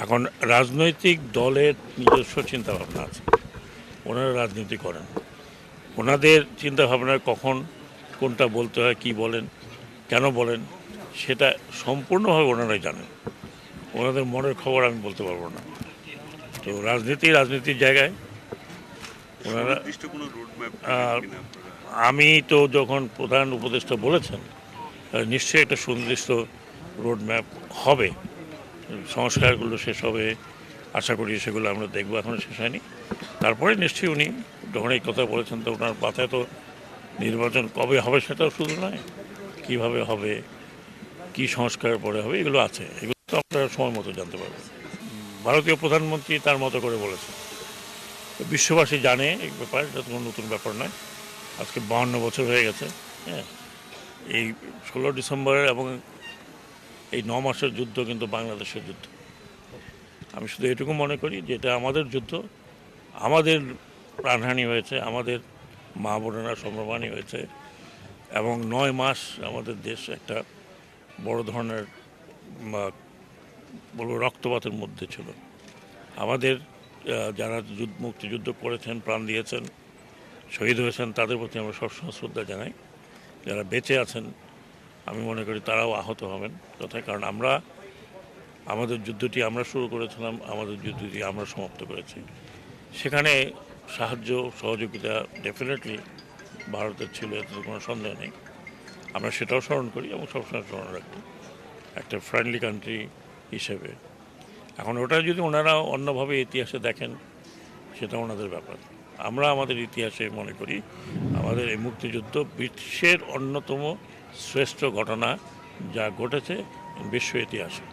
এখন রাজনৈতিক দলের নিজস্ব চিন্তাভাবনা আছে, ওনারা রাজনীতি করেন, ওনাদের চিন্তাভাবনায় কখন কোনটা বলতে হয়, কি বলেন, কেন বলেন, সেটা সম্পূর্ণভাবে ওনারাই জানেন। ওনাদের মনের খবর আমি বলতে পারবো না। তো রাজনীতির জায়গায় ওনারা আমি তো যখন প্রধান উপদেষ্টা বলেছেন নিশ্চয়ই একটা সুনির্দিষ্ট রোডম্যাপ হবে, সংস্কারগুলো শেষ হবে, আশা করি সেগুলো আমরা দেখবো, এখনও শেষ হয়নি। তারপরে নিশ্চয়ই উনি যখন এই কথা বলেছেন তো ওনার মাথায় তো নির্বাচন কবে হবে সেটাও শুধু নয়, কিভাবে হবে, কি সংস্কার পরে হবে, এগুলো আছে, এগুলো তো আপনারা সময় মতো জানতে পারবেন। ভারতীয় প্রধানমন্ত্রী তার মতো করে বলেছেন, বিশ্ববাসী জানে এই ব্যাপার, এটা কোনো নতুন ব্যাপার নয়। আজকে 52 বছর হয়ে গেছে। হ্যাঁ, এই 16 ডিসেম্বরের এবং এই 9 মাসের যুদ্ধ কিন্তু বাংলাদেশের যুদ্ধ। আমি শুধু এটুকু মনে করি যে এটা আমাদের যুদ্ধ, আমাদের প্রাণহানি হয়েছে, আমাদের মা বোনেরা সম্ভ্রমানি হয়েছে, এবং 9 মাস আমাদের দেশ একটা বড় ধরনের বলবো রক্তপাতের মধ্যে ছিল। আমাদের যারা মুক্তিযুদ্ধ করেছেন, প্রাণ দিয়েছেন, শহীদ হয়েছেন, তাদের প্রতি আমরা সবসময় শ্রদ্ধা জানাই। যারা বেঁচে আছেন আমি মনে করি তারাও আহত হবেন কোথায়, কারণ আমাদের যুদ্ধটি আমরা শুরু করেছিলাম, আমাদের যুদ্ধটি আমরা সমাপ্ত করেছি। সেখানে সাহায্য সহযোগিতা ডেফিনেটলি ভারতের ছিল, এতে কোনো সন্দেহ নেই। আমরা সেটাও স্মরণ করি এবং সবসময় স্মরণ রাখি একটা ফ্রেন্ডলি কান্ট্রি হিসেবে। এখন ওটা যদি ওনারা অন্যভাবে ইতিহাসে দেখেন সেটা ওনাদের ব্যাপার। আমরা আমাদের ইতিহাসে মনে করি আমাদের এই মুক্তিযুদ্ধ বিশ্বের অন্যতম শ্রেষ্ঠ ঘটনা যা ঘটেছে বিশ্ব ইতিহাসে।